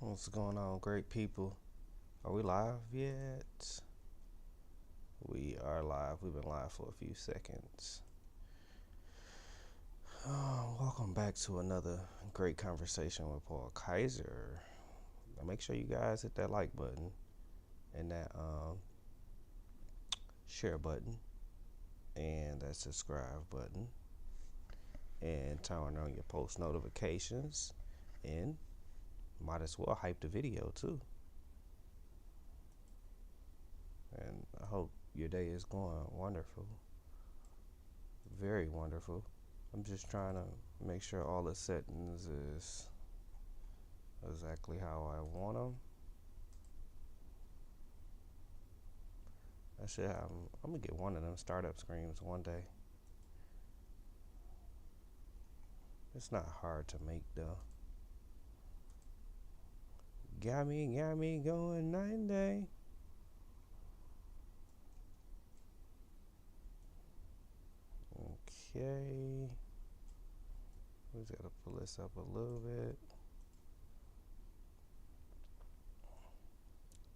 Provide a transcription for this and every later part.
What's going on, great people? Are we live yet? We are live. We've been live for a few seconds. Welcome back to another great conversation with Paul Kizer. Now make sure you guys hit that like button and that share button and that subscribe button and turn on your post notifications and might as well hype the video too. And I hope your day is going wonderful. Very wonderful. I'm just trying to make sure all the settings is exactly how I want them. I'm gonna get one of them startup screens one day. It's not hard to make though. Got me going night and day. Okay. We just gotta pull this up a little bit.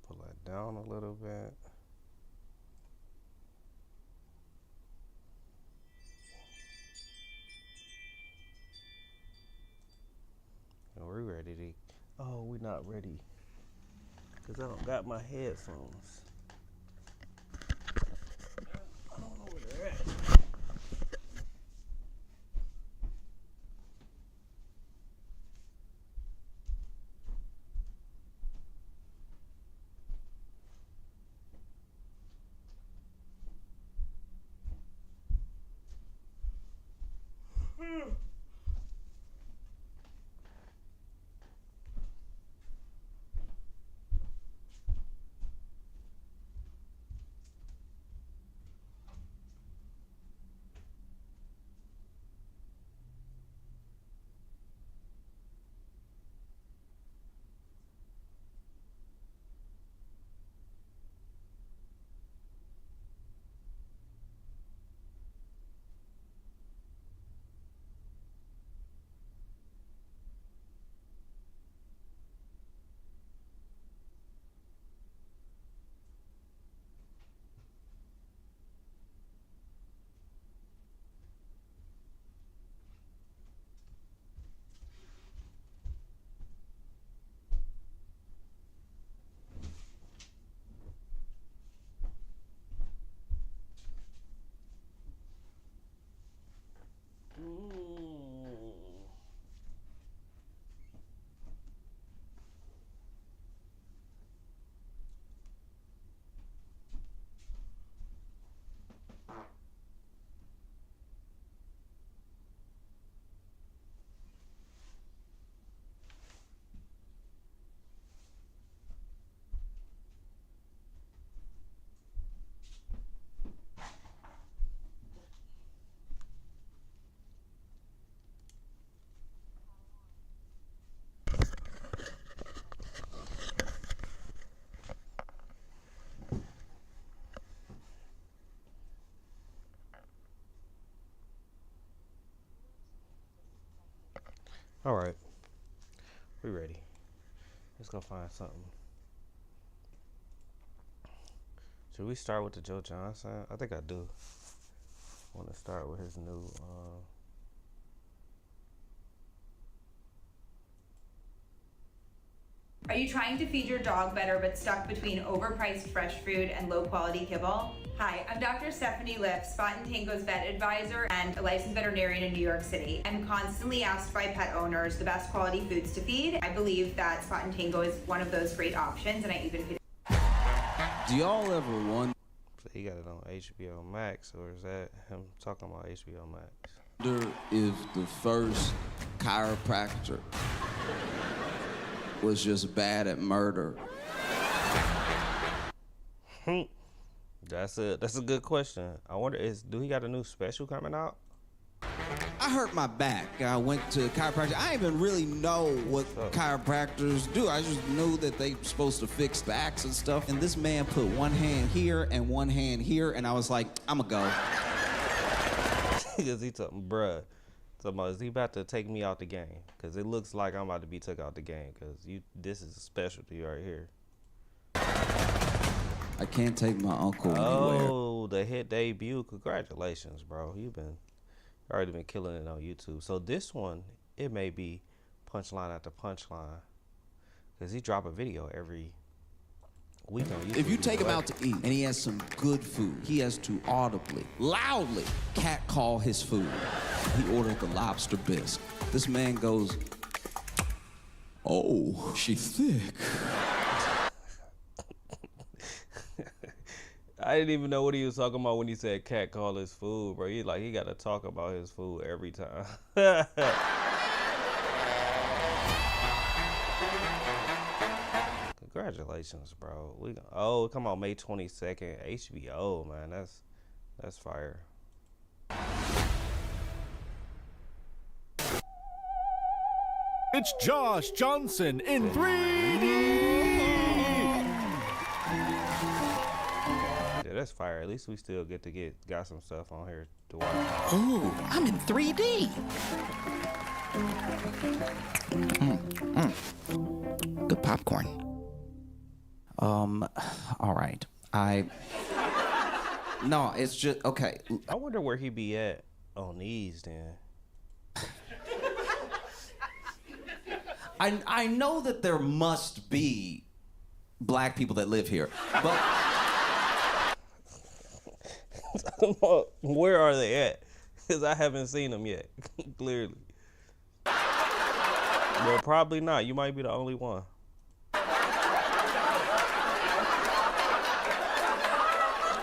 Pull that down a little bit. And we're ready to. Oh, we're not ready. Because I don't got my headphones. I don't know where they're at. All right, we ready. Let's go find something. Should we start with the Joe Johnson? I think I do. I want to start with his new. Are you trying to feed your dog better but stuck between overpriced fresh food and low quality kibble? Hi, I'm Dr. Stephanie Liff, Spot and Tango's vet advisor and a licensed veterinarian in New York City. I'm constantly asked by pet owners the best quality foods to feed. I believe that Spot and Tango is one of those great options, and I even feed. Do y'all ever wonder So he got it on HBO Max, or is that him talking about HBO Max? if the first chiropractor was just bad at murder? That's a good question. I wonder, do he got a new special coming out? I hurt my back. I went to chiropractor. I didn't even really know what chiropractors do. I just knew that they supposed to fix backs and stuff. And this man put one hand here and one hand here, and I was like, I'ma go. Because he told me, bruh, So is he about to take me out the game? Because it looks like I'm about to be took out the game. Because this is a specialty right here. I can't take my uncle anywhere. Oh, the hit debut. Congratulations, bro. You've already been killing it on YouTube. So this one, it may be punchline after punchline. Because he drop a video every week on YouTube. If you take him out to eat and he has some good food, he has to audibly, loudly catcall his food. He ordered the lobster bisque. This man goes, "Oh, she's thick." I didn't even know what he was talking about when he said cat call his food, bro. He got to talk about his food every time. Congratulations, bro. Come on, May 22nd, HBO, man. That's fire. It's Josh Johnson in 3D. Yeah, that's fire. At least we still got some stuff on here to watch. Ooh, I'm in 3D. Good popcorn. All right. No, it's just, okay. I wonder where he be at on these then. I know that there must be black people that live here, but where are they at? Because I haven't seen them yet, clearly. Well, probably not. You might be the only one.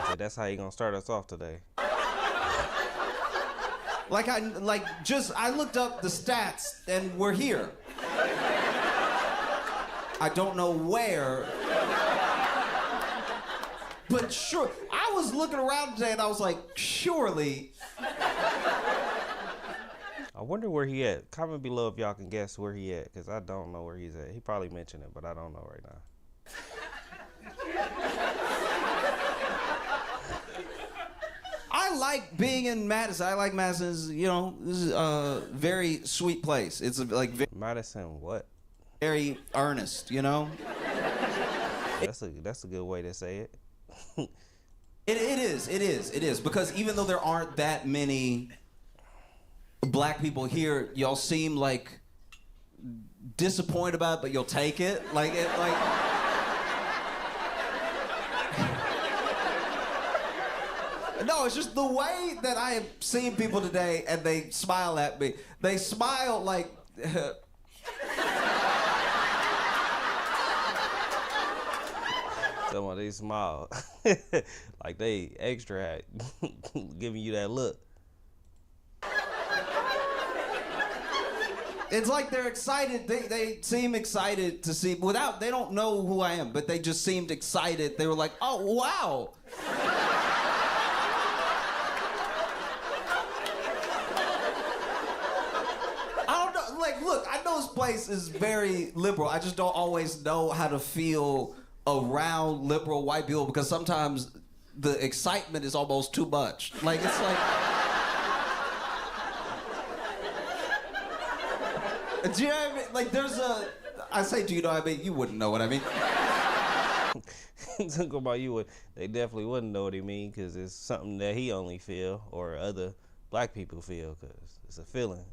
So that's how you gonna start us off today. I looked up the stats and we're here. I don't know where, but sure. I was looking around today and I was like, surely. I wonder where he at. Comment below if y'all can guess where he at, because I don't know where he's at. He probably mentioned it, but I don't know right now. I like being in Madison. I like Madison. This is a very sweet place. It's Madison what? very earnest, That's a good way to say it. It is. Because even though there aren't that many black people here, y'all seem like disappointed about it, but you'll take it. No, it's just the way that I have seen people today and they smile at me. They smile like... They smile. Like they extra giving you that look. It's like they're excited. They seem excited to see... They don't know who I am, but they just seemed excited. They were like, "Oh, wow." Look, I know this place is very liberal. I just don't always know how to feel around liberal white people because sometimes the excitement is almost too much. It's like... Do you know what I mean? I say, do you know what I mean? You wouldn't know what I mean. Talk about you, they definitely wouldn't know what he mean because it's something that he only feel or other black people feel because it's a feeling.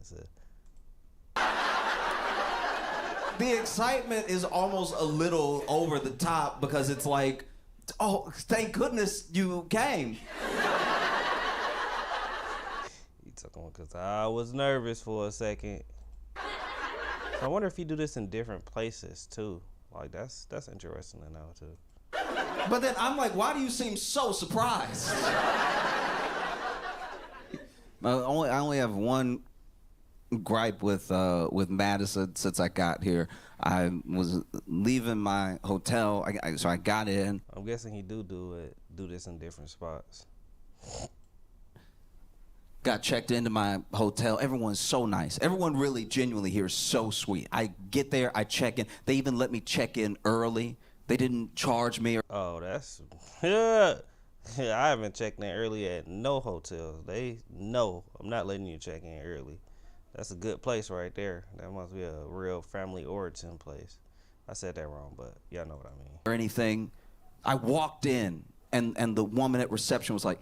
The excitement is almost a little over the top because it's like, oh, thank goodness you came. You took one because I was nervous for a second. I wonder if you do this in different places too. That's interesting to know too. But then I'm like, why do you seem so surprised? I only have one gripe with Madison since I got here. I was leaving my hotel, so I got in. I'm guessing he do this in different spots. Got checked into my hotel. Everyone's so nice. Everyone really genuinely here is so sweet. I get there, I check in. They even let me check in early. They didn't charge me. Oh, that's... Yeah, I haven't checked in early at no hotels. They know I'm not letting you check in early. That's a good place right there. That must be a real family origin place. I said that wrong, but y'all know what I mean. Or anything. I walked in, and the woman at reception was like,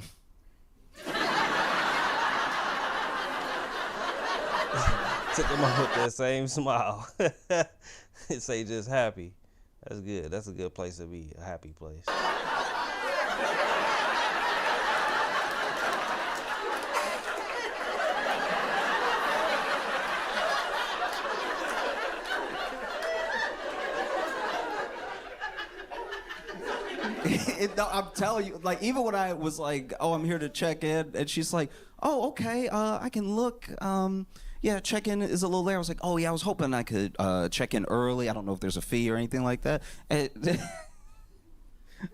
Took him out with that same smile. Say just happy. That's good. That's a good place to be. A happy place. I'm telling you, like, even when I was like, oh, I'm here to check in, and she's like, oh, okay, I can look. Yeah, check-in is a little late. I was like, oh, yeah, I was hoping I could check in early. I don't know if there's a fee or anything like that. And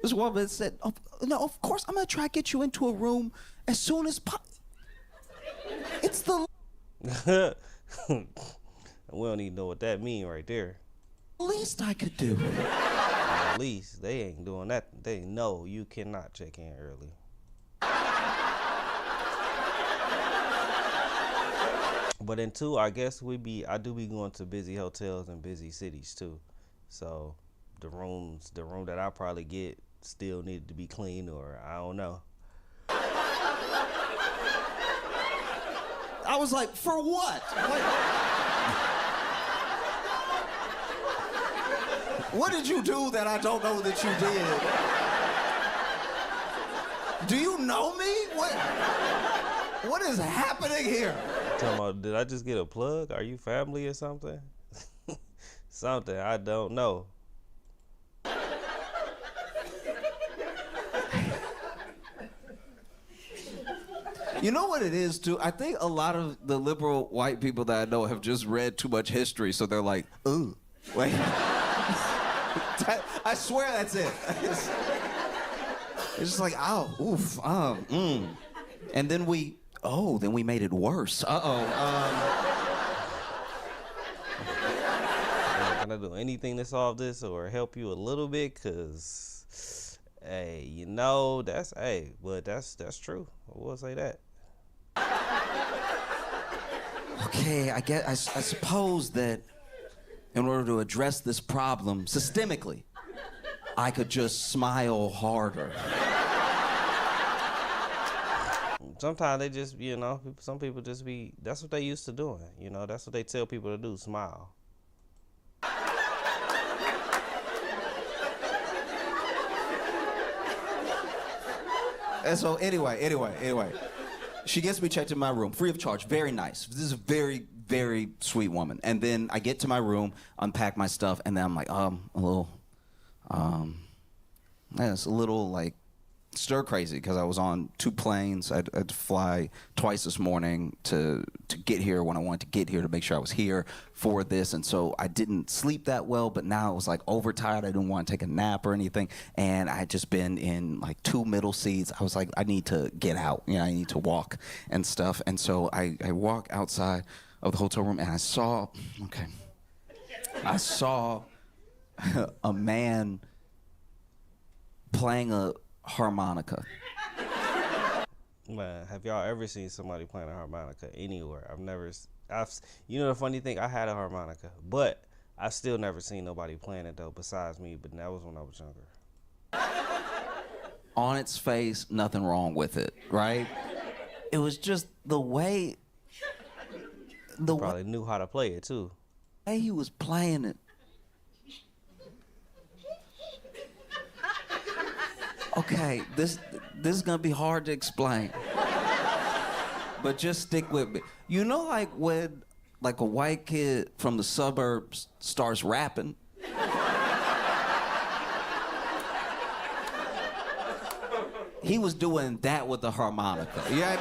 this woman said, oh, no, of course, I'm going to try to get you into a room as soon as possible. It's the We don't even know what that mean right there. least I could do. At least they ain't doing that. They know you cannot check in early. But in two, I guess I do be going to busy hotels and busy cities too. So the room that I probably get still needed to be clean, or I don't know. I was like, for what? What did you do that I don't know that you did? Do you know me? What is happening here? Talking about, did I just get a plug? Are you family or something? Something I don't know. You know what it is, too? I think a lot of the liberal white people that I know have just read too much history, so they're like, ooh, wait. I swear that's it. It's just like, oh, oof, And then we made it worse. Can I do anything to solve this or help you a little bit? Cause, hey, you know, that's true. I will say that. Okay, I suppose that in order to address this problem systemically, I could just smile harder. Sometimes they just, some people just that's what they used to doing. That's what they tell people to do, smile. And so anyway, she gets me checked in my room, free of charge, very nice. This is a very, very sweet woman. And then I get to my room, unpack my stuff, and then I'm like, it's a little like stir crazy because I was on 2 planes. I had to fly twice this morning to get here when I wanted to get here to make sure I was here for this. And so I didn't sleep that well, but now I was like overtired. I didn't want to take a nap or anything. And I had just been in like 2 middle seats. I was like, I need to get out. I need to walk and stuff. And so I walk outside of the hotel room and I saw a man playing a harmonica. Man, have y'all ever seen somebody playing a harmonica anywhere? The funny thing, I had a harmonica, but I still never seen nobody playing it though besides me, but that was when I was younger. On its face, nothing wrong with it, right? It was just the way Probably knew how to play it too. way he was playing it. Okay, this is gonna be hard to explain, but just stick with me. You know, like when like a white kid from the suburbs starts rapping. He was doing that with the harmonica. Yeah,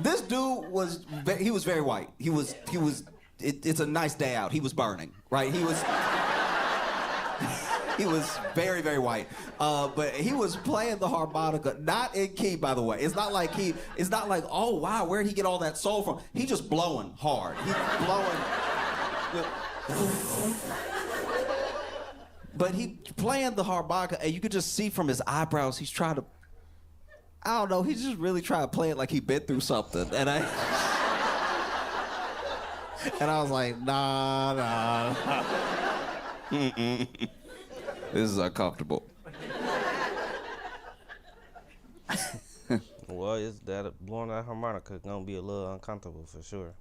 this dude was very white. It's a nice day out. He was burning, right? He was very, very white. But he was playing the harmonica, not in key, by the way. It's not like, oh, wow, where'd he get all that soul from? He just blowing hard. He's blowing. But he playing the harmonica, and you could just see from his eyebrows, he's trying to I don't know. He's just really trying to play it like he been through something, and I was like, nah. Mm-mm. This is uncomfortable. Well, it's that blowing that harmonica gonna be a little uncomfortable for sure.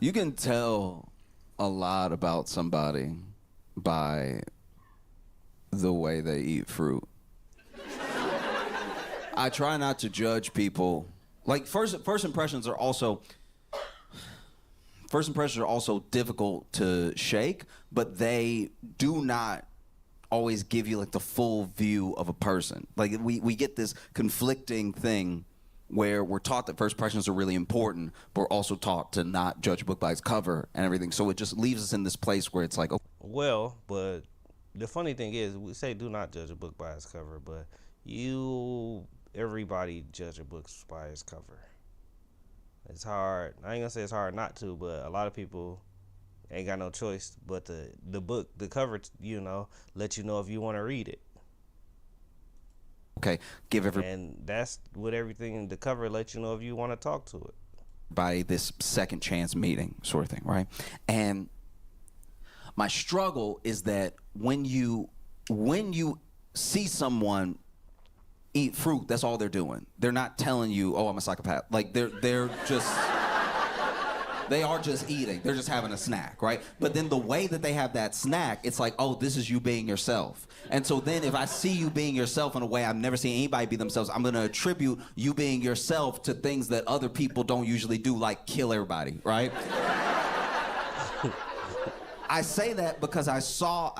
You can tell a lot about somebody by the way they eat fruit. I try not to judge people. Like first impressions are also difficult to shake, but they do not always give you like the full view of a person. Like we get this conflicting thing where we're taught that first impressions are really important, but we're also taught to not judge a book by its cover and everything. So it just leaves us in this place where it's like, oh. Well, but the funny thing is, we say do not judge a book by its cover, but everybody judge a book by its cover. It's hard. I ain't gonna say it's hard not to, but a lot of people ain't got no choice but the book, the cover, let you know if you want to read it. Okay, and that's what everything, the cover lets you know if you want to talk to it. By this second chance meeting sort of thing, right? And my struggle is that when you see someone eat fruit, that's all they're doing. They're not telling you, oh, I'm a psychopath. Like they're just they are just eating. They're just having a snack, right? But then the way that they have that snack, it's like, oh, this is you being yourself. And so then if I see you being yourself in a way I've never seen anybody be themselves, I'm gonna attribute you being yourself to things that other people don't usually do, like kill everybody, right? I say that because I saw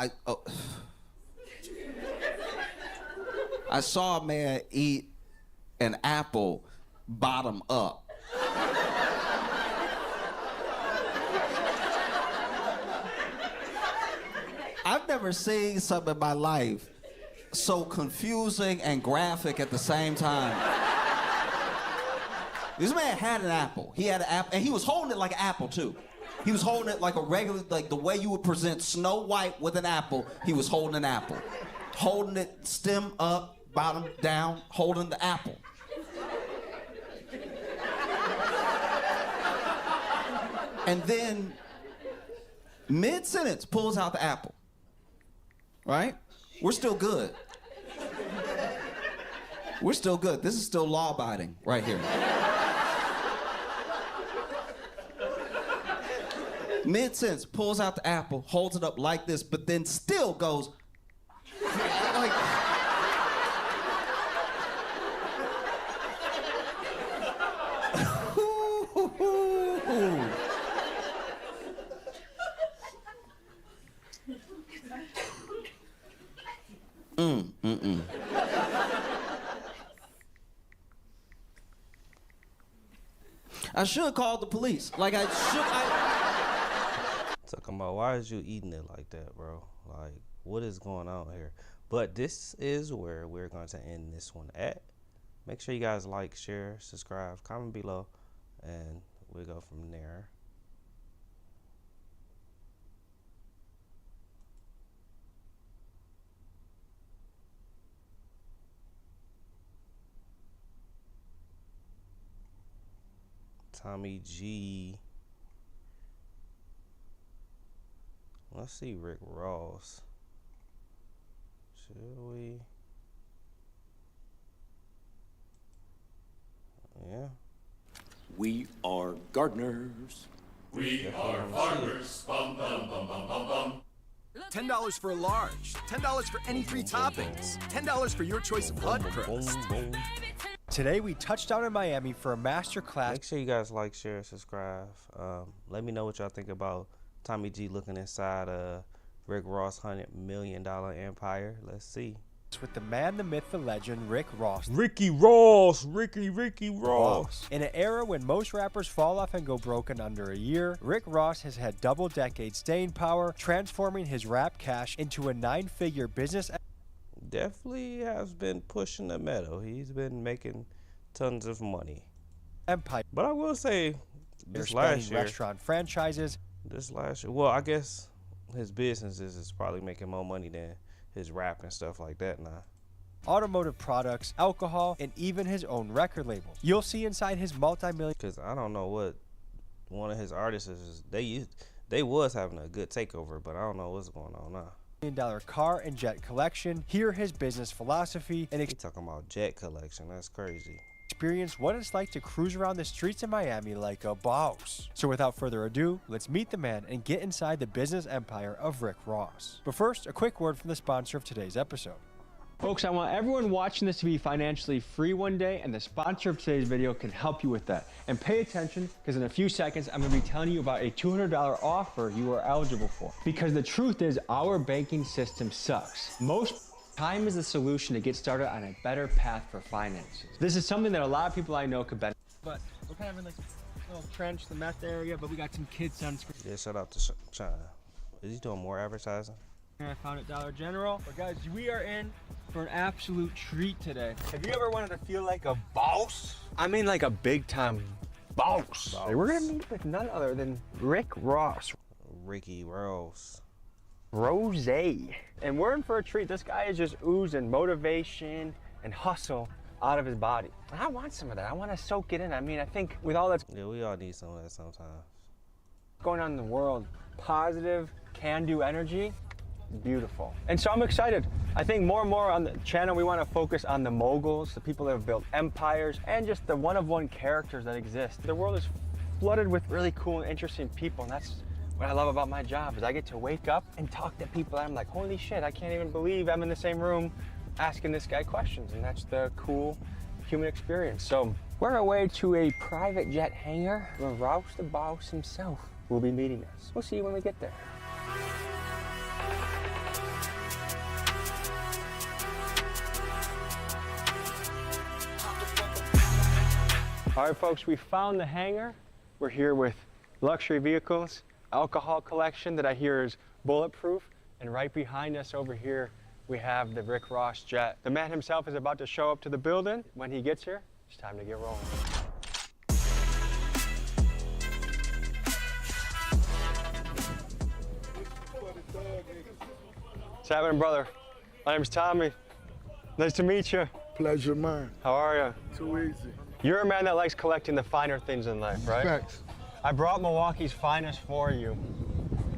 a man eat an apple bottom up. I've never seen something in my life so confusing and graphic at the same time. This man had an apple. He had an apple, and he was holding it like an apple, too. He was holding it like a regular, like the way you would present Snow White with an apple, he was holding an apple. Holding it stem up, bottom down, holding the apple. And then, mid-sentence, pulls out the apple. Right? We're still good. We're still good. This is still law-abiding right here. Mid-sentence, pulls out the apple, holds it up like this, but then still goes like... I should call the police. Like I should. Talking about why is you eating it like that, bro? Like what is going on here? But this is where we're going to end this one at. Make sure you guys like, share, subscribe, comment below, and we'll go from there. Tommy G. Let's see Rick Ross. Should we? Yeah. We are gardeners. We are farmers. Bum, bum, bum, bum, bum, bum. $10 for a large, $10 for any 3 toppings, $10 for your choice of hot crust. Today we touched down in Miami for a master class. Make sure you guys like, share, subscribe. Let me know what y'all think about Tommy G looking inside Rick Ross' $100 million empire. Let's see. With the man, the myth, the legend, Rick Ross. Ricky Ross. Ricky Ross. In an era when most rappers fall off and go broke in under a year, Rick Ross has had double-decade staying power, transforming his rap cash into a 9-figure business. Definitely has been pushing the metal. He's been making tons of money. Empire. But I will say, this last year, restaurant franchises. Well, I guess his businesses is probably making more money than his rap and stuff like that now. automotive products, alcohol, and even his own record label. You'll see inside his multi-million. Because I don't know what one of his artists is. They was having a good takeover, but I don't know what's going on now. $1 car and jet collection, hear his business philosophy, and He talking about jet collection. That's crazy. experience what it's like to cruise around the streets of Miami like a boss. So without further ado, let's meet the man and get inside the business empire of Rick Ross. But first, a quick word from the sponsor of today's episode. Folks, I want everyone watching this to be financially free one day, and the sponsor of today's video can help you with that. And pay attention, because in a few seconds, I'm gonna be telling you about a $200 offer you are eligible for. Because the truth is, our banking system sucks. Most time is the solution to get started on a better path for finances. This is something that a lot of people I know could benefit. But we're kind of in like a little trench, the meth area, but we got some kids sunscreen. Yeah, shout out to China. Is he doing more advertising? I found at Dollar General. But guys, we are in for an absolute treat today. Have you ever wanted to feel like a boss? I mean like a big time boss. We're gonna meet with none other than Rick Ross. Ricky Ross. Rose. And we're in for a treat. This guy is just oozing motivation and hustle out of his body. And I want some of that. I want to soak it in. I mean, I think with all that's Yeah, we all need some of that sometimes. going on in the world, positive, can-do energy, beautiful. And so I'm excited. I think more and more on the channel, we want to focus on the moguls, the people that have built empires, and just the one-of-one characters that exist. The world is flooded with really cool and interesting people, and that's what I love about my job, is I get to wake up and talk to people and I'm like, holy shit, I can't even believe I'm in the same room asking this guy questions, and that's the cool human experience. So we're away to a private jet hangar where Ross the boss himself will be meeting us. We'll see you when we get there. All right, folks, we found the hangar. We're here with luxury vehicles, alcohol collection that I hear is bulletproof. And right behind us over here, we have the Rick Ross jet. The man himself is about to show up to the building. When he gets here, it's time to get rolling. What's happening, brother? My name's Tommy. Nice to meet you. Pleasure mine. How are you? Too easy. You're a man that likes collecting the finer things in life, right? Facts. I brought Milwaukee's finest for you.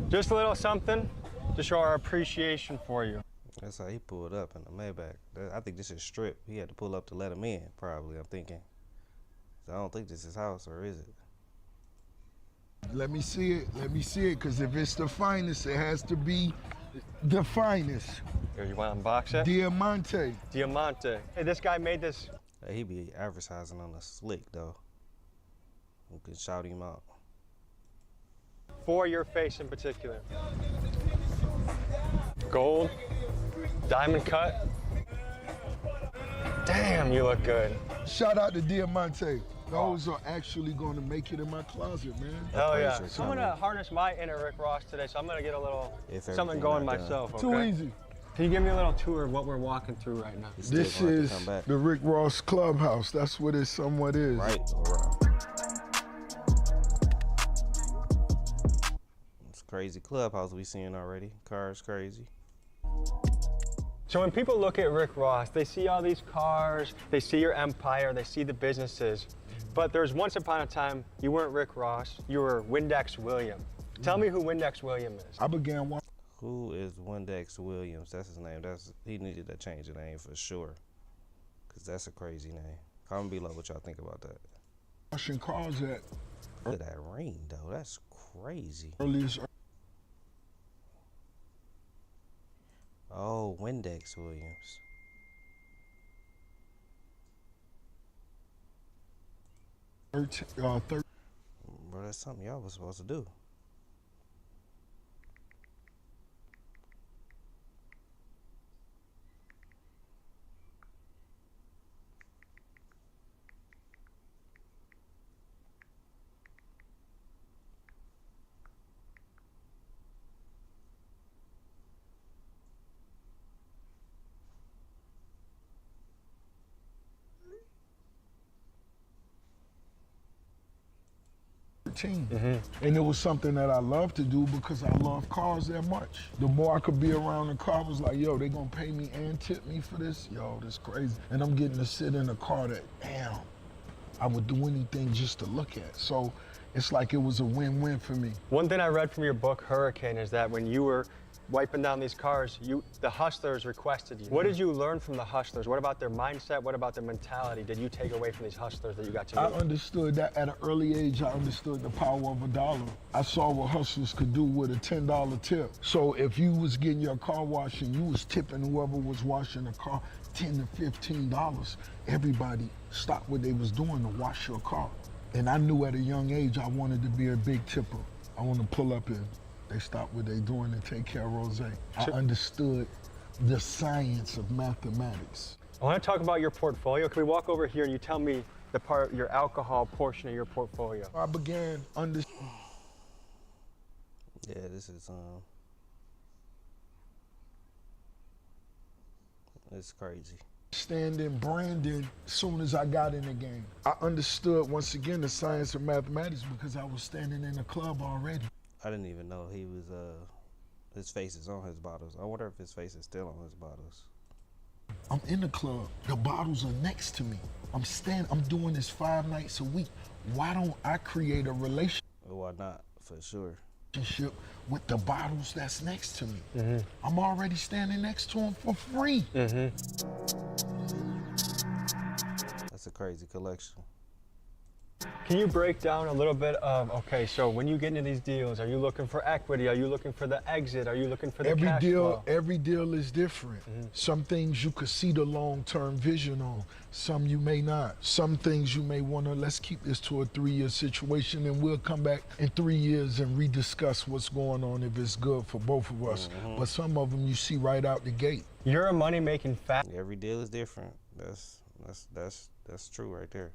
Just a little something to show our appreciation for you. That's how he pulled up in the Maybach. I think this is strip. He had to pull up to let him in, probably, I'm thinking. So I don't think this is his house, or is it? Let me see it. Let me see it, because if it's the finest, it has to be the finest. Here, you want to unbox it? Diamante. Diamante. Hey, this guy made this. Hey, he be advertising on the slick, though. We can shout him out. For your face in particular. Gold, diamond cut. Damn, you look good. Shout out to Diamante. Those are actually going to make it in my closet, man. Hell yeah. I'm going to harness my inner Rick Ross today, so I'm going to get a little something going myself. Okay? Too easy. Can you give me a little tour of what we're walking through right now? This is the Rick Ross Clubhouse. That's what it somewhat is. Right around. It's crazy clubhouse we seeing already. Cars crazy. So when people look at Rick Ross, they see all these cars, they see your empire, they see the businesses. But there's once upon a time, you weren't Rick Ross, you were Windex William. Tell me who Windex William is. I began one. Who is Windex Williams? That's his name. He needed to change the name for sure. Cause that's a crazy name. Comment below what y'all think about that. Washing cars at Look at that ring though. That's crazy. earliest. Oh, Windex Williams. Bro, that's something y'all was supposed to do. 14. And it was something that I loved to do because I love cars that much. The more I could be around the car, I was like, yo, they gonna pay me and tip me for this? Yo, this crazy. And I'm getting to sit in a car that, damn, I would do anything just to look at. So it's like it was a win-win for me. One thing I read from your book, Hurricane, is that when you were wiping down these cars, the hustlers requested you. What did you learn from the hustlers? What about their mindset? What about their mentality did you take away from these hustlers that you got to meet? I understood that at an early age. I understood the power of $1. I saw what hustlers could do with a $10 tip. So if you was getting your car washed and you was tipping whoever was washing the car $10 to $15, everybody stopped what they was doing to wash your car. And I knew at a young age I wanted to be a big tipper. I want to pull up and they stop what they doing and take care of Rose. I understood the science of mathematics. I want to talk about your portfolio. Can we walk over here and you tell me the part, your alcohol portion of your portfolio? I began under. Yeah, this is it's crazy. Standing branding as soon as I got in the game. I understood once again the science of mathematics because I was standing in the club already. I didn't even know he was, his face is on his bottles. I wonder if his face is still on his bottles. I'm in the club. The bottles are next to me. I'm doing this 5 nights a week. Why don't I create a relationship? Why not, for sure. With the bottles that's next to me. I'm already standing next to them for free. That's a crazy collection. Can you break down a little bit of, okay, so when you get into these deals, are you looking for equity? Are you looking for the exit? Are you looking for the cash flow? Every deal is different. Some things you could see the long-term vision on. Some you may not. Some things you may want to, let's keep this to a 3-year situation and we'll come back in 3 years and rediscuss what's going on if it's good for both of us. But some of them you see right out the gate. You're a money-making factory. Every deal is different. That's true right there.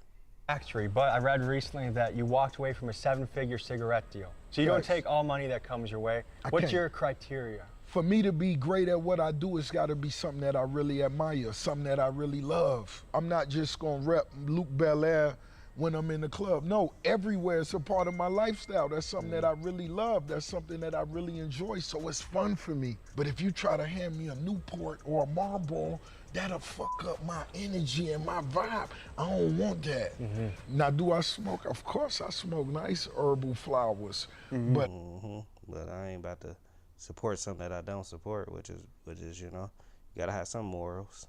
But I read recently that you walked away from a 7-figure cigarette deal. So you don't take all money that comes your way. What's your criteria? For me to be great at what I do, it's got to be something that I really admire, something that I really love. I'm not just going to rep Luke Belair when I'm in the club. No, everywhere it's a part of my lifestyle. That's something that I really love. That's something that I really enjoy, so it's fun for me. But if you try to hand me a Newport or a Marlboro, that'll fuck up my energy and my vibe. I don't want that. Now, do I smoke? Of course I smoke nice herbal flowers. But I ain't about to support something that I don't support, which is, you know, you gotta have some morals.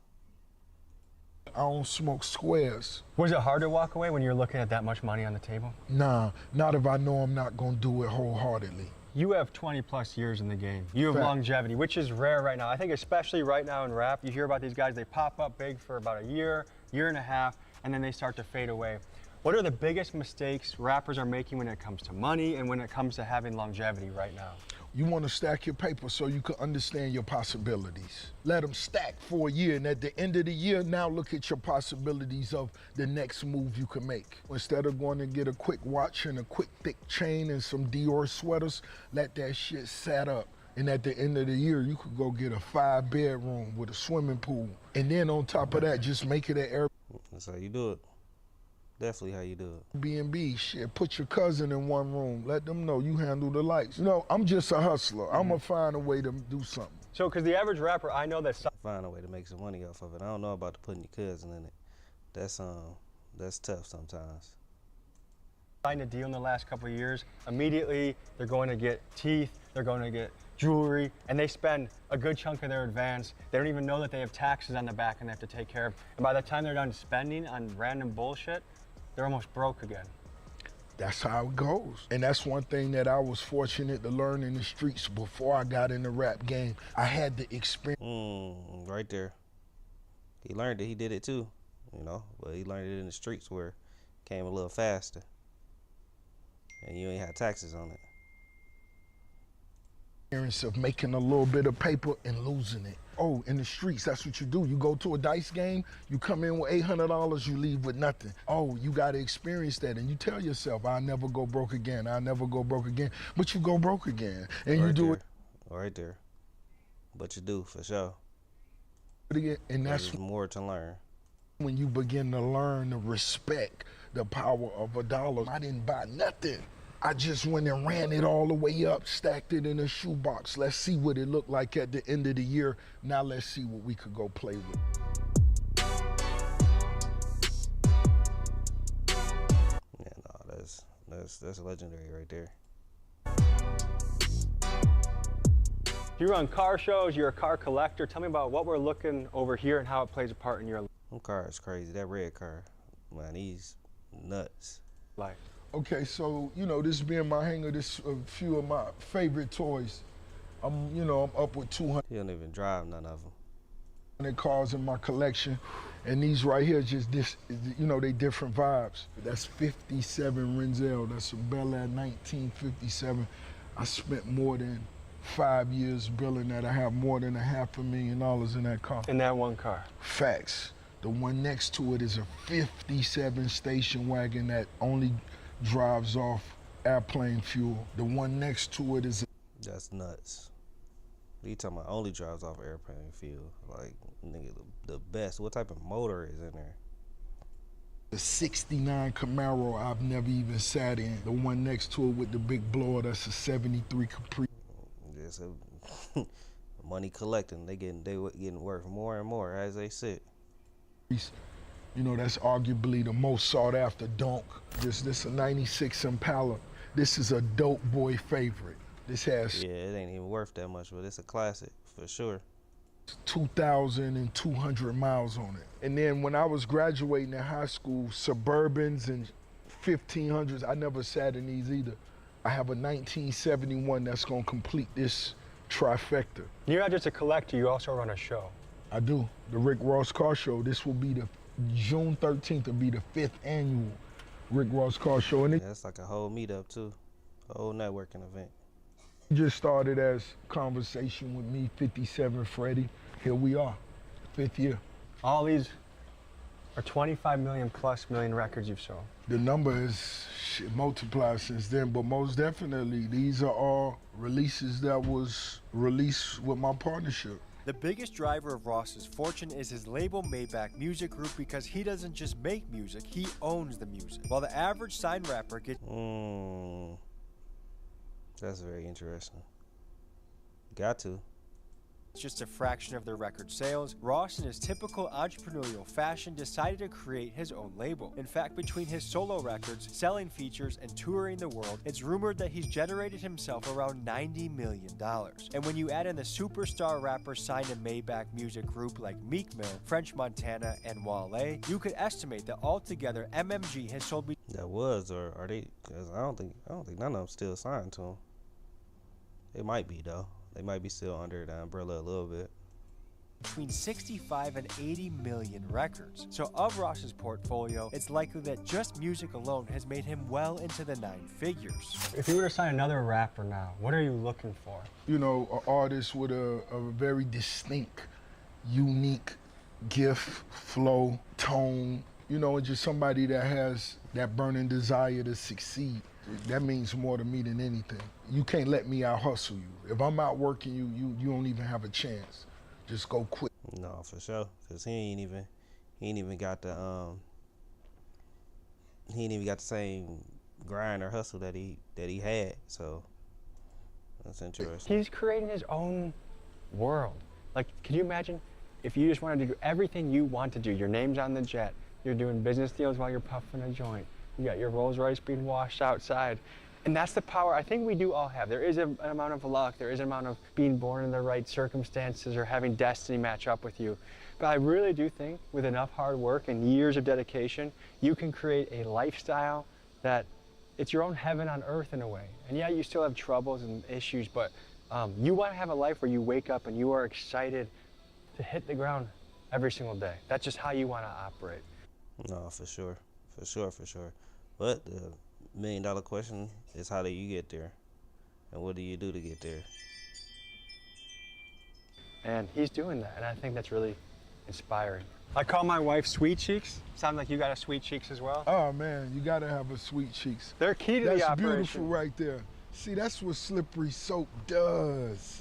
I don't smoke squares. Was it hard to walk away when you're looking at that much money on the table? Nah, not if I know I'm not gonna do it wholeheartedly. You have 20 plus years in the game. You have longevity, which is rare right now. I think especially right now in rap, you hear about these guys, they pop up big for about a year, year and a half, and then they start to fade away. What are the biggest mistakes rappers are making when it comes to money and when it comes to having longevity right now? You want to stack your paper so you can understand your possibilities. Let them stack for a year, and at the end of the year, now look at your possibilities of the next move you can make. Instead of going to get a quick watch and a quick thick chain and some Dior sweaters, let that shit set up. And at the end of the year, you could go get a 5-bedroom with a swimming pool. And then on top of that, just make it an Airbnb. That's how you do it. Definitely how you do it. B&B, shit, put your cousin in one room. Let them know you handle the lights. You know, I'm just a hustler. I'm gonna find a way to do something. So, because the average rapper, I know that... Find a way to make some money off of it. I don't know about putting your cousin in it. That's tough sometimes. Signed a deal in the last couple of years. Immediately, they're going to get teeth, they're going to get jewelry, and they spend a good chunk of their advance. They don't even know that they have taxes on the back and they have to take care of. And by the time they're done spending on random bullshit, they're almost broke again. That's how it goes. And that's one thing that I was fortunate to learn in the streets before I got in the rap game. I had the experience. Right there. He learned it, he did it too, you know, but he learned it in the streets where it came a little faster. And you ain't had taxes on it. Of making a little bit of paper and losing it. Oh, in the streets, that's what you do. You go to a dice game, you come in with $800, you leave with nothing. Oh, you got to experience that. And you tell yourself, I'll never go broke again. I'll never go broke again. But you go broke again. And you do it. Right there. But you do, for sure. And that's more to learn. When you begin to learn to respect the power of $1. I didn't buy nothing. I just went and ran it all the way up, stacked it in a shoebox. Let's see what it looked like at the end of the year. Now let's see what we could go play with. Yeah, no, that's legendary right there. You run car shows, you're a car collector. Tell me about what we're looking over here and how it plays a part in your life. That car is crazy. That red car, man, he's nuts. Okay, so, you know, this being my hangar, this a few of my favorite toys. I'm up with 200. He don't even drive none of them. Cars in my collection, and these right here just this, you know, they different vibes. That's 57 Renzel. That's a Bel Air 1957. I spent more than 5 years building that. I have more than $500,000 in that car. In that one car? Facts. The one next to it is a 57 station wagon that only drives off airplane fuel. The one next to it is That's nuts. You talking about only drives off airplane fuel? Like, nigga, the best. What type of motor is in there? the 69 Camaro I've never even sat in. The one next to it with the big blower, that's a 73 Capri. It's a money collecting. They getting worth more and more as they sit. You know, that's arguably the most sought after donk. This a 96 Impala. This is a dope boy favorite. This has... Yeah, it ain't even worth that much, but it's a classic for sure. 2,200 miles on it. And then when I was graduating in high school, Suburbans and 1500s, I never sat in these either. I have a 1971 that's gonna complete this trifecta. You're not just a collector, you also run a show. I do. The Rick Ross Car Show. This will be the June 13th will be the 5th annual Rick Ross Car Show. And Yeah, it's like a whole meetup too, a whole networking event. it just started as conversation with me, 57 Freddie. Here we are, 5th year. All these are 25 million plus records you've sold. The number is multiplied since then, but most definitely, these are all releases that was released with my partnership. The biggest driver of Ross's fortune is his label Maybach Music Group because he doesn't just make music, he owns the music. While the average signed rapper gets... That's very interesting. Got to. just a fraction of their record sales, Ross in his typical entrepreneurial fashion decided to create his own label. In fact, between his solo records, selling features, and touring the world, it's rumored that he's generated himself around $90 million. And when you add in the superstar rappers signed to Maybach Music Group like Meek Mill, French Montana, and Wale, you could estimate that altogether MMG has sold That was, or are they? Cause I don't think none of them still signed to him. They might be though. They might be still under the umbrella a little bit. between 65 and 80 million records. So of Ross's portfolio, it's likely that just music alone has made him well into the 9 figures. If you were to sign another rapper now, what are you looking for? You know, an artist with a very distinct, unique gift, flow, tone, you know, and just somebody that has that burning desire to succeed. That means more to me than anything. You can't let me out hustle you. If I'm out working you, you don't even have a chance. Just go quick. No, for sure. Cause he ain't even got the same grind or hustle that he had. So that's interesting. He's creating his own world. Like, can you imagine if you just wanted to do everything you want to do? Your name's on the jet. You're doing business deals while you're puffing a joint. You got your Rolls Royce being washed outside. And that's the power I think we do all have. There is an amount of luck. There is an amount of being born in the right circumstances or having destiny match up with you. But I really do think with enough hard work and years of dedication, you can create a lifestyle that it's your own heaven on earth in a way. And yeah, you still have troubles and issues, but you want to have a life where you wake up and you are excited to hit the ground every single day. That's just how you want to operate. No, for sure. For sure. But the $1 million question is, how do you get there? And what do you do to get there? And he's doing that, and I think that's really inspiring. I call my wife Sweet Cheeks. Sound like you got a Sweet Cheeks as well? Oh man, you gotta have a Sweet Cheeks. They're key to the operation. That's beautiful right there. See, that's what slippery soap does.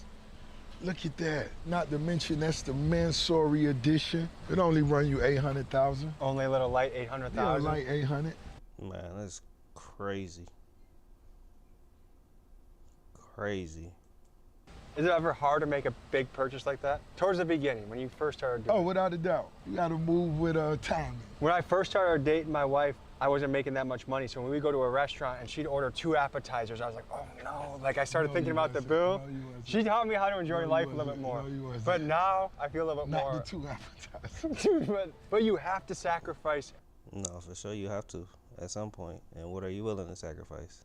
Look at that. Not to mention, that's the Mansory edition. It only run you 800,000. Only a little light 800,000? Yeah, light 800. Man, that's crazy. crazy. Is it ever hard to make a big purchase like that? Towards the beginning, when you first started doing Oh, without a doubt. You gotta move with timing. When I first started dating my wife, I wasn't making that much money. So when we go to a restaurant and she'd order 2 appetizers, I was like, oh no. Like I started thinking about the bill. She taught me how to enjoy life a little bit more. But now I feel a little bit more. Not the 2 appetizers. but you have to sacrifice. No, for sure you have to at some point. And what are you willing to sacrifice?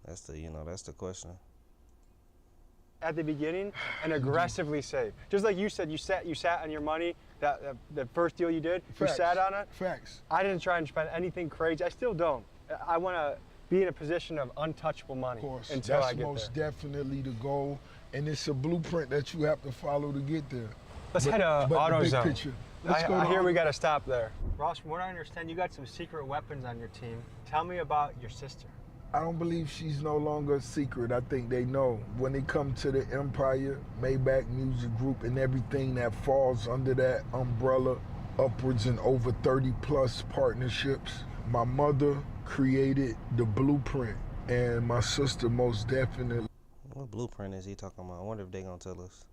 That's the question. At the beginning and aggressively save. Just like you said, you sat on your money, the first deal you did, Facts. you sat on it. Facts. I didn't try and spend anything crazy. I still don't. I want to be in a position of untouchable money Of course, until I that's get most there. definitely the goal, and it's a blueprint that you have to follow to get there. Let's head to but the big AutoZone. picture. I hear we got to stop there. Ross, from what I understand, you got some secret weapons on your team. Tell me about your sister. I don't believe she's no longer a secret. I think they know. When it comes to the Empire, Maybach Music Group, and everything that falls under that umbrella, upwards and over 30 plus partnerships, my mother created the blueprint, and my sister most definitely. What blueprint is he talking about? I wonder if they gonna tell us.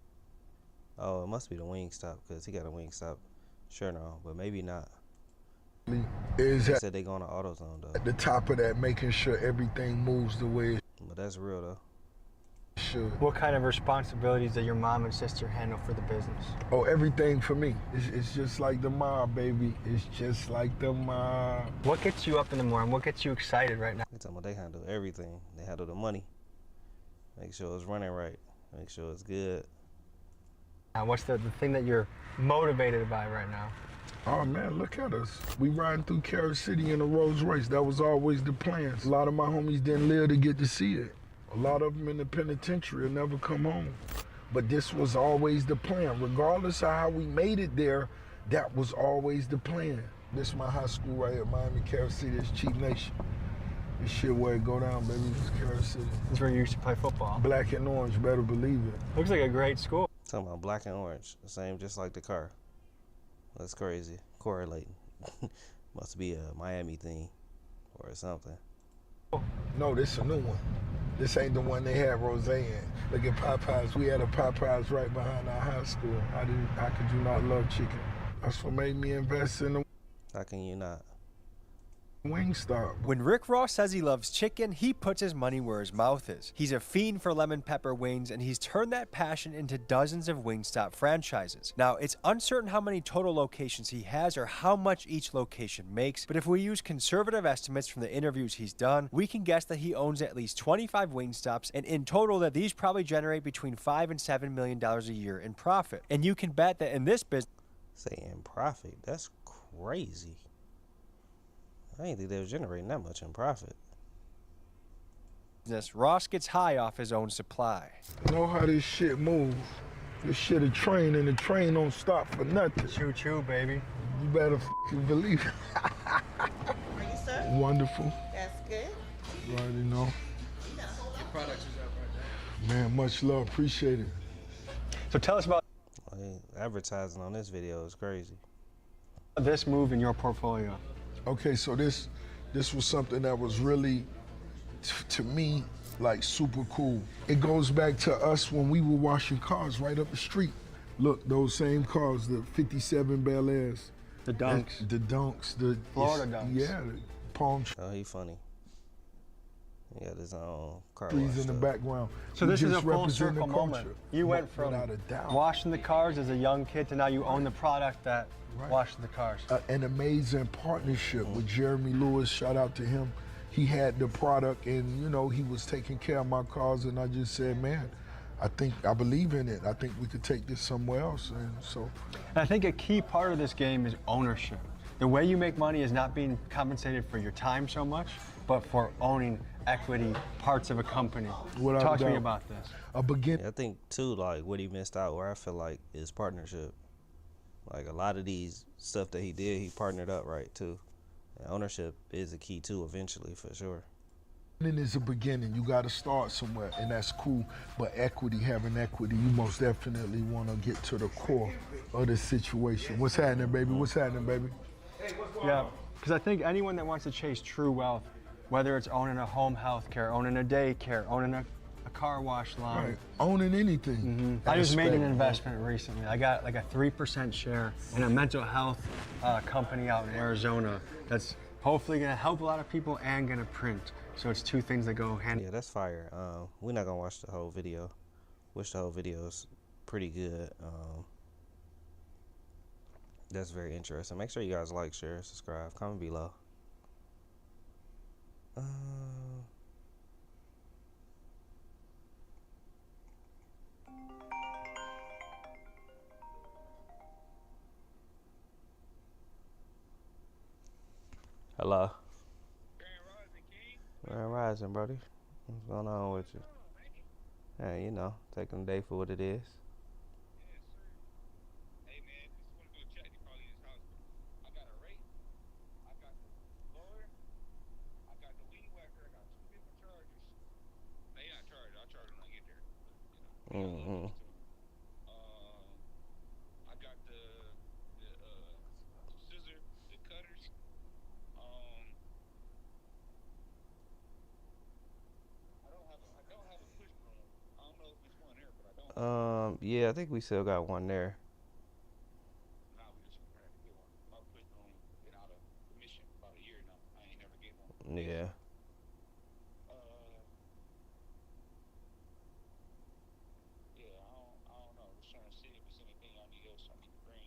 Oh, it must be the Wingstop, because he got a Wingstop shirt on, but maybe not. Is They at said they going to AutoZone though. the top of that, making sure everything moves the way it But that's real though. should. What kind of responsibilities do your mom and sister handle for the business? Oh, everything for me. It's just like the mob, baby. It's just like the mob. What gets you up in the morning? What gets you excited right now? They talking about they handle everything. They handle the money. Make sure it's running right. Make sure it's good. What's the thing that you're motivated by right now? Oh man, look at us. We riding through Carol City in a Rolls Royce. That was always the plan. A lot of my homies didn't live to get to see it. A lot of them in the penitentiary will never come home. But this was always the plan. Regardless of how we made it there, that was always the plan. This is my high school right here, Miami, Carol City. It's Cheap Nation. This shit where it go down, baby. It's Carol City. This is where you used to play football. Black and orange, better believe it. Looks like a great school. Talking about black and orange. The same just like the car. That's crazy. Correlating. Must be a Miami thing or something. No, this a new one. This ain't the one they had Rose in. Look at Popeyes. We had a Popeyes right behind our high school. How could you not love chicken? That's what made me invest in the How can you not? Wingstop. When Rick Ross says he loves chicken, he puts his money where his mouth is. He's a fiend for lemon pepper wings, and he's turned that passion into dozens of Wingstop franchises. Now, it's uncertain how many total locations he has or how much each location makes, but if we use conservative estimates from the interviews he's done, we can guess that he owns at least 25 Wingstops, and in total that these probably generate between $5 and $7 million a year in profit. And you can bet that in this business... Saying profit? That's crazy. I didn't think they were generating that much in profit. Ross gets high off his own supply. Know how this shit move. This shit a train, and the train don't stop for nothing. Choo-choo, baby. You better f***ing believe it. Are you, sir? Wonderful. That's good. You already know. Your products is up right there. Man, much love. Appreciate it. So tell us about Advertising on this video is crazy. this move in your portfolio. Okay, so this was something that was really, to me, like super cool. It goes back to us when we were washing cars right up the street. Look, those same cars, the 57 Bel Airs. The Dunks. The Dunks. The Florida Dunks. Yeah, the palm trees Oh, he funny. He got his own car in wash the stuff. background. So We this is a just full represent circle the moment. culture. You went from Without a doubt. washing the cars as a young kid to now you own the product that washes the cars. An amazing partnership with Jeremy Lewis. Shout out to him. He had the product, and you know he was taking care of my cars, and I just said, man, I believe in it. I think we could take this somewhere else, and so. And I think a key part of this game is ownership. The way you make money is not being compensated for your time so much, but for owning equity parts of a company. Without Talk a to me doubt. about this. I think too, like what he missed out, where I feel like is partnership. Like a lot of these stuff that he did, he partnered up right too. And ownership is a key too, eventually for sure. Beginning is a beginning. You got to start somewhere, and that's cool. But having equity, you most definitely want to get to the core of the situation. What's happening, baby? What's happening, baby? Yeah, because I think anyone that wants to chase true wealth, whether it's owning a home health care, owning a daycare, owning a a car wash line. Right. Owning anything. I just made an Aspect. investment recently. I got like a 3% share in a mental health company out in Arizona that's hopefully gonna help a lot of people and gonna print. So it's two things that go hand. Yeah, that's fire. We're not gonna watch the whole video. Wish the whole video is pretty good. That's very interesting. Make sure you guys like, share, subscribe, comment below. Hello. Grand Rising, brody. What's going on with you? Hey, you know, taking the day for what it is. Mm-hmm. I got the scissor, the cutters. I don't have a push broom. I don't know if it's one there, but I don't. Yeah, I think we still got one there. Nah, we just gonna have to get one. My push broom been out of commission about a year now. I ain't never get one. Yeah. Yeah, I don't know. Just trying to see if there's anything I need else I need to bring.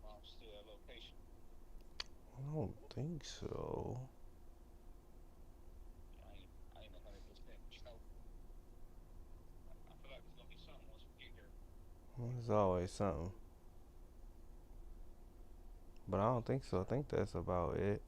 While I'm still at location. I don't think so. I ain't 100% sure. I feel like there's gonna be something once we get there. There's always something. But I don't think so. I think that's about it.